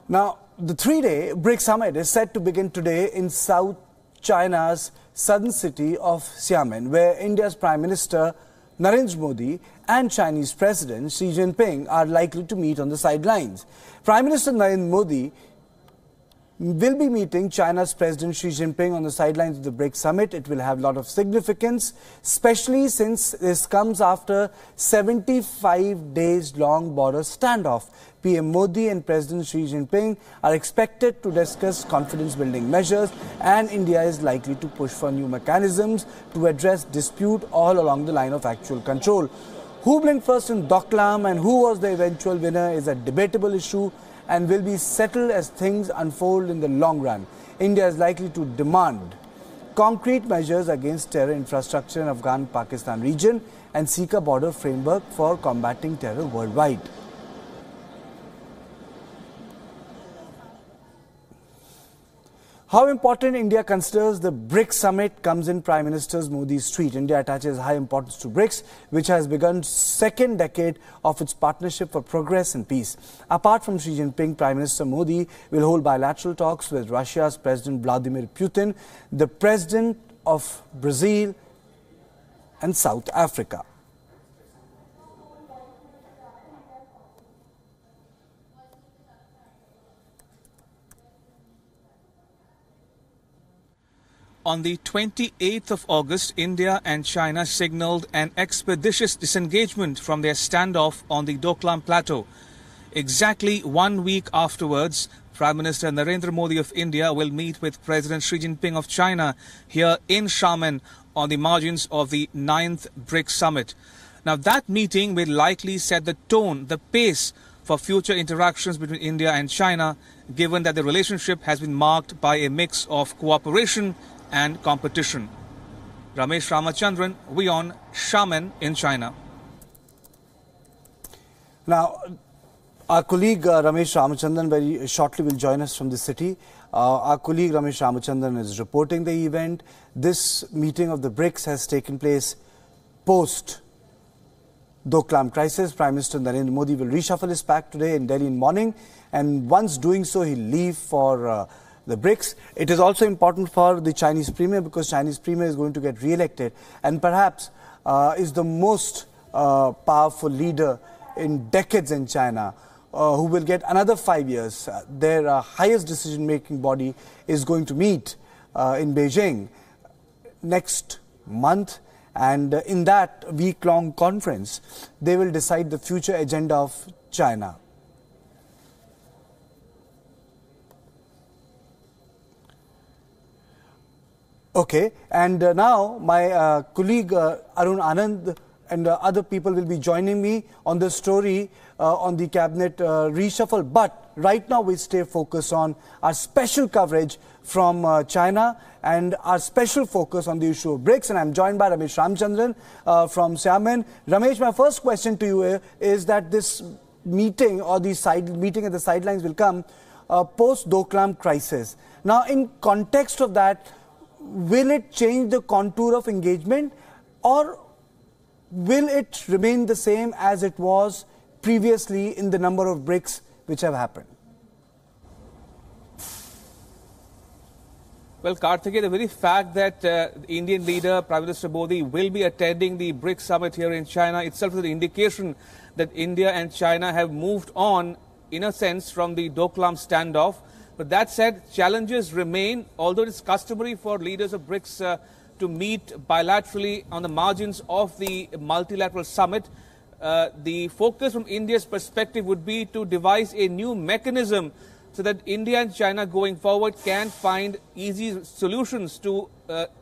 Now, the three-day BRICS summit is set to begin today in South China's southern city of Xiamen, where India's Prime Minister Narendra Modi and Chinese President Xi Jinping are likely to meet on the sidelines. Prime Minister Narendra Modi will be meeting China's President Xi Jinping on the sidelines of the BRICS summit. It will have a lot of significance, especially since this comes after 75 days long border standoff. Pm Modi and President Xi Jinping are expected to discuss confidence-building measures, and India is likely to push for new mechanisms to address dispute all along the line of actual control. Who blinked first in Doklam and who was the eventual winner is a debatable issue and will be settled as things unfold in the long run. India is likely to demand concrete measures against terror infrastructure in Afghan-Pakistan region and seek a border framework for combating terror worldwide. How important India considers the BRICS summit comes in Prime Minister Modi's tweet. India attaches high importance to BRICS, which has begun second decade of its partnership for progress and peace. Apart from Xi Jinping, Prime Minister Modi will hold bilateral talks with Russia's President Vladimir Putin, the President of Brazil and South Africa. On the 28th of August, India and China signaled an expeditious disengagement from their standoff on the Doklam Plateau. Exactly 1 week afterwards, Prime Minister Narendra Modi of India will meet with President Xi Jinping of China here in Xiamen on the margins of the 9th BRICS summit. Now, that meeting will likely set the tone, the pace for future interactions between India and China, given that the relationship has been marked by a mix of cooperation and competition. Ramesh Ramachandran, WION, Xiamen in China. Now, our colleague Ramesh Ramachandran very shortly will join us from the city. Our colleague Ramesh Ramachandran is reporting the event. This meeting of the BRICS has taken place post Doklam crisis. Prime Minister Narendra Modi will reshuffle his pack today in Delhi in morning, and once doing so, he'll leave for the BRICS. It is also important for the Chinese Premier because Chinese Premier is going to get re-elected and perhaps is the most powerful leader in decades in China, who will get another 5 years. Their highest decision-making body is going to meet in Beijing next month, and in that week-long conference, they will decide the future agenda of China. Okay, and now my colleague Arun Anand and other people will be joining me on the story on the cabinet reshuffle. But right now we stay focused on our special coverage from China and our special focus on the issue of BRICS. And I'm joined by Ramesh Ramachandran from Xiamen. Ramesh, my first question to you is that this meeting or the meeting at the sidelines will come post Doklam crisis. Now, in context of that, will it change the contour of engagement, or will it remain the same as it was previously in the number of BRICS which have happened? Well, Karthikeya, the very fact that the Indian leader, Prime Minister Modi, will be attending the BRICS summit here in China itself is an indication that India and China have moved on, in a sense, from the Doklam standoff. But that said, challenges remain, although it is customary for leaders of BRICS to meet bilaterally on the margins of the multilateral summit. The focus from India's perspective would be to devise a new mechanism so that India and China going forward can find easy solutions to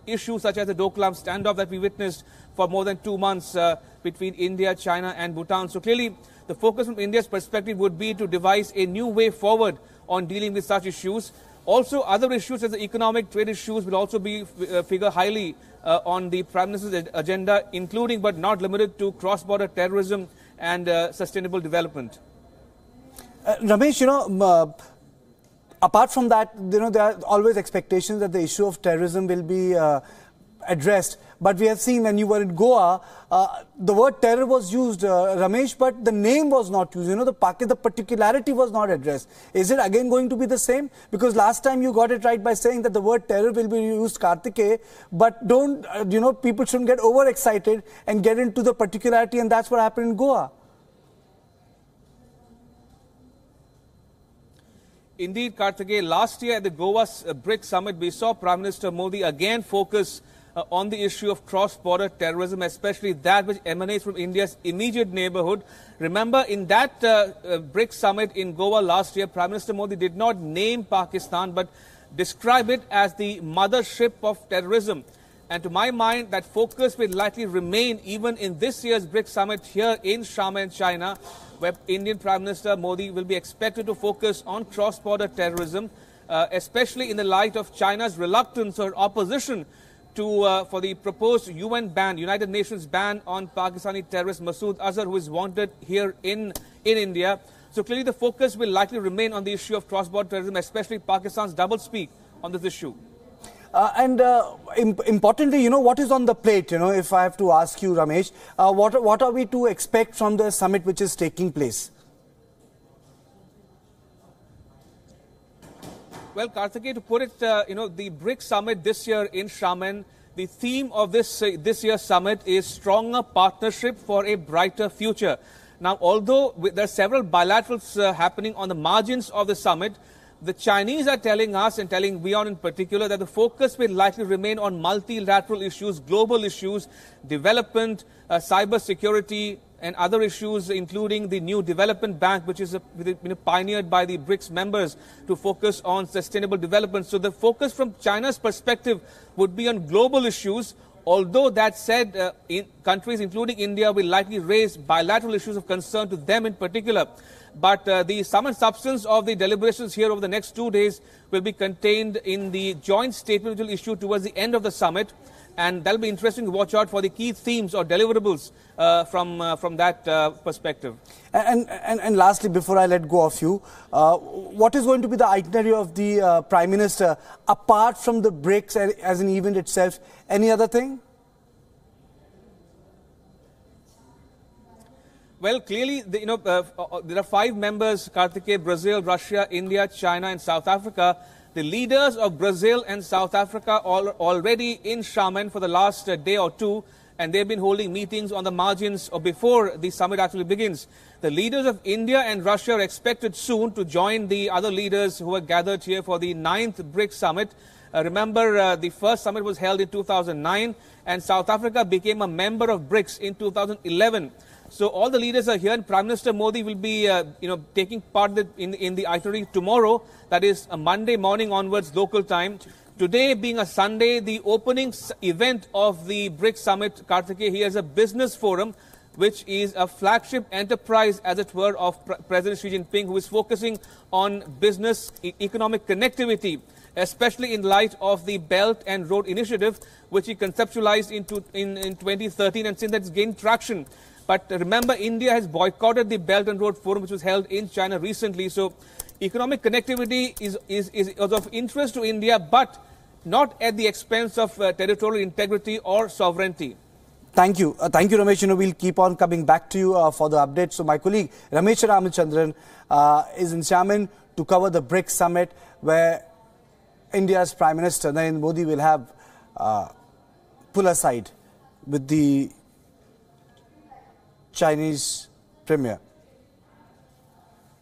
issues such as the Doklam standoff that we witnessed for more than 2 months between India, China and Bhutan. So clearly, the focus from India's perspective would be to devise a new way forward on dealing with such issues. Also, other issues as the economic trade issues will also be figure highly on the Prime Minister's agenda, including but not limited to cross-border terrorism and sustainable development. Ramesh, you know, apart from that, you know, there are always expectations that the issue of terrorism will be addressed. But we have seen when you were in Goa, the word terror was used, Ramesh, but the name was not used. You know, the particularity was not addressed. Is it again going to be the same? Because last time you got it right by saying that the word terror will be used, Kartikeya, but don't, people shouldn't get overexcited and get into the particularity, and that's what happened in Goa. Indeed, Kartikeya, last year at the Goa BRICS summit, we saw Prime Minister Modi again focus on the issue of cross-border terrorism, especially that which emanates from India's immediate neighborhood. Remember, in that BRICS summit in Goa last year, Prime Minister Modi did not name Pakistan, but describe it as the mothership of terrorism. And to my mind, that focus will likely remain even in this year's BRICS summit here in Xiamen, China, where Indian Prime Minister Modi will be expected to focus on cross-border terrorism, especially in the light of China's reluctance or opposition for the proposed UN ban, United Nations ban on Pakistani terrorist Masood Azhar, who is wanted here in India. So clearly the focus will likely remain on the issue of cross-border terrorism, especially Pakistan's doublespeak on this issue. Importantly, what is on the plate, if I have to ask you, Ramesh, what are we to expect from the summit which is taking place? Well, Kartikeya, to put it, the BRICS summit this year in Xiamen, the theme of this year's summit is stronger partnership for a brighter future. Now, although there are several bilaterals happening on the margins of the summit, the Chinese are telling us, and telling WION in particular, that the focus will likely remain on multilateral issues, global issues, development, cyber security, and other issues, including the new development bank, which is pioneered by the BRICS members to focus on sustainable development. So the focus from China's perspective would be on global issues. Although that said, countries including India will likely raise bilateral issues of concern to them in particular. But the sum and substance of the deliberations here over the next 2 days will be contained in the joint statement which will issue towards the end of the summit. And that'll be interesting to watch out for the key themes or deliverables from that perspective. And lastly, before I let go of you, what is going to be the itinerary of the Prime Minister apart from the BRICS as an event itself? Any other thing? Well, clearly, there are 5 members, Kartikeya: Brazil, Russia, India, China, and South Africa. The leaders of Brazil and South Africa are already in Xiamen for the last day or two, and they've been holding meetings on the margins or before the summit actually begins. The leaders of India and Russia are expected soon to join the other leaders who are gathered here for the 9th BRICS summit. Remember, the first summit was held in 2009, and South Africa became a member of BRICS in 2011. So all the leaders are here, and Prime Minister Modi will be, taking part in the itinerary tomorrow. That is a Monday morning onwards, local time. Today being a Sunday, the opening event of the BRICS summit, Kartikeya, here is a business forum, which is a flagship enterprise, as it were, of President Xi Jinping, who is focusing on business economic connectivity, especially in light of the Belt and Road Initiative, which he conceptualized in 2013, and since that's gained traction. But remember, India has boycotted the Belt and Road Forum, which was held in China recently. So economic connectivity is of interest to India, but not at the expense of territorial integrity or sovereignty. Thank you. Thank you, Ramesh. We'll keep on coming back to you for the updates. So my colleague, Ramesh Ramachandran, is in Xiamen to cover the BRICS summit, where India's Prime Minister Narendra Modi will have pull aside with the Chinese Premier.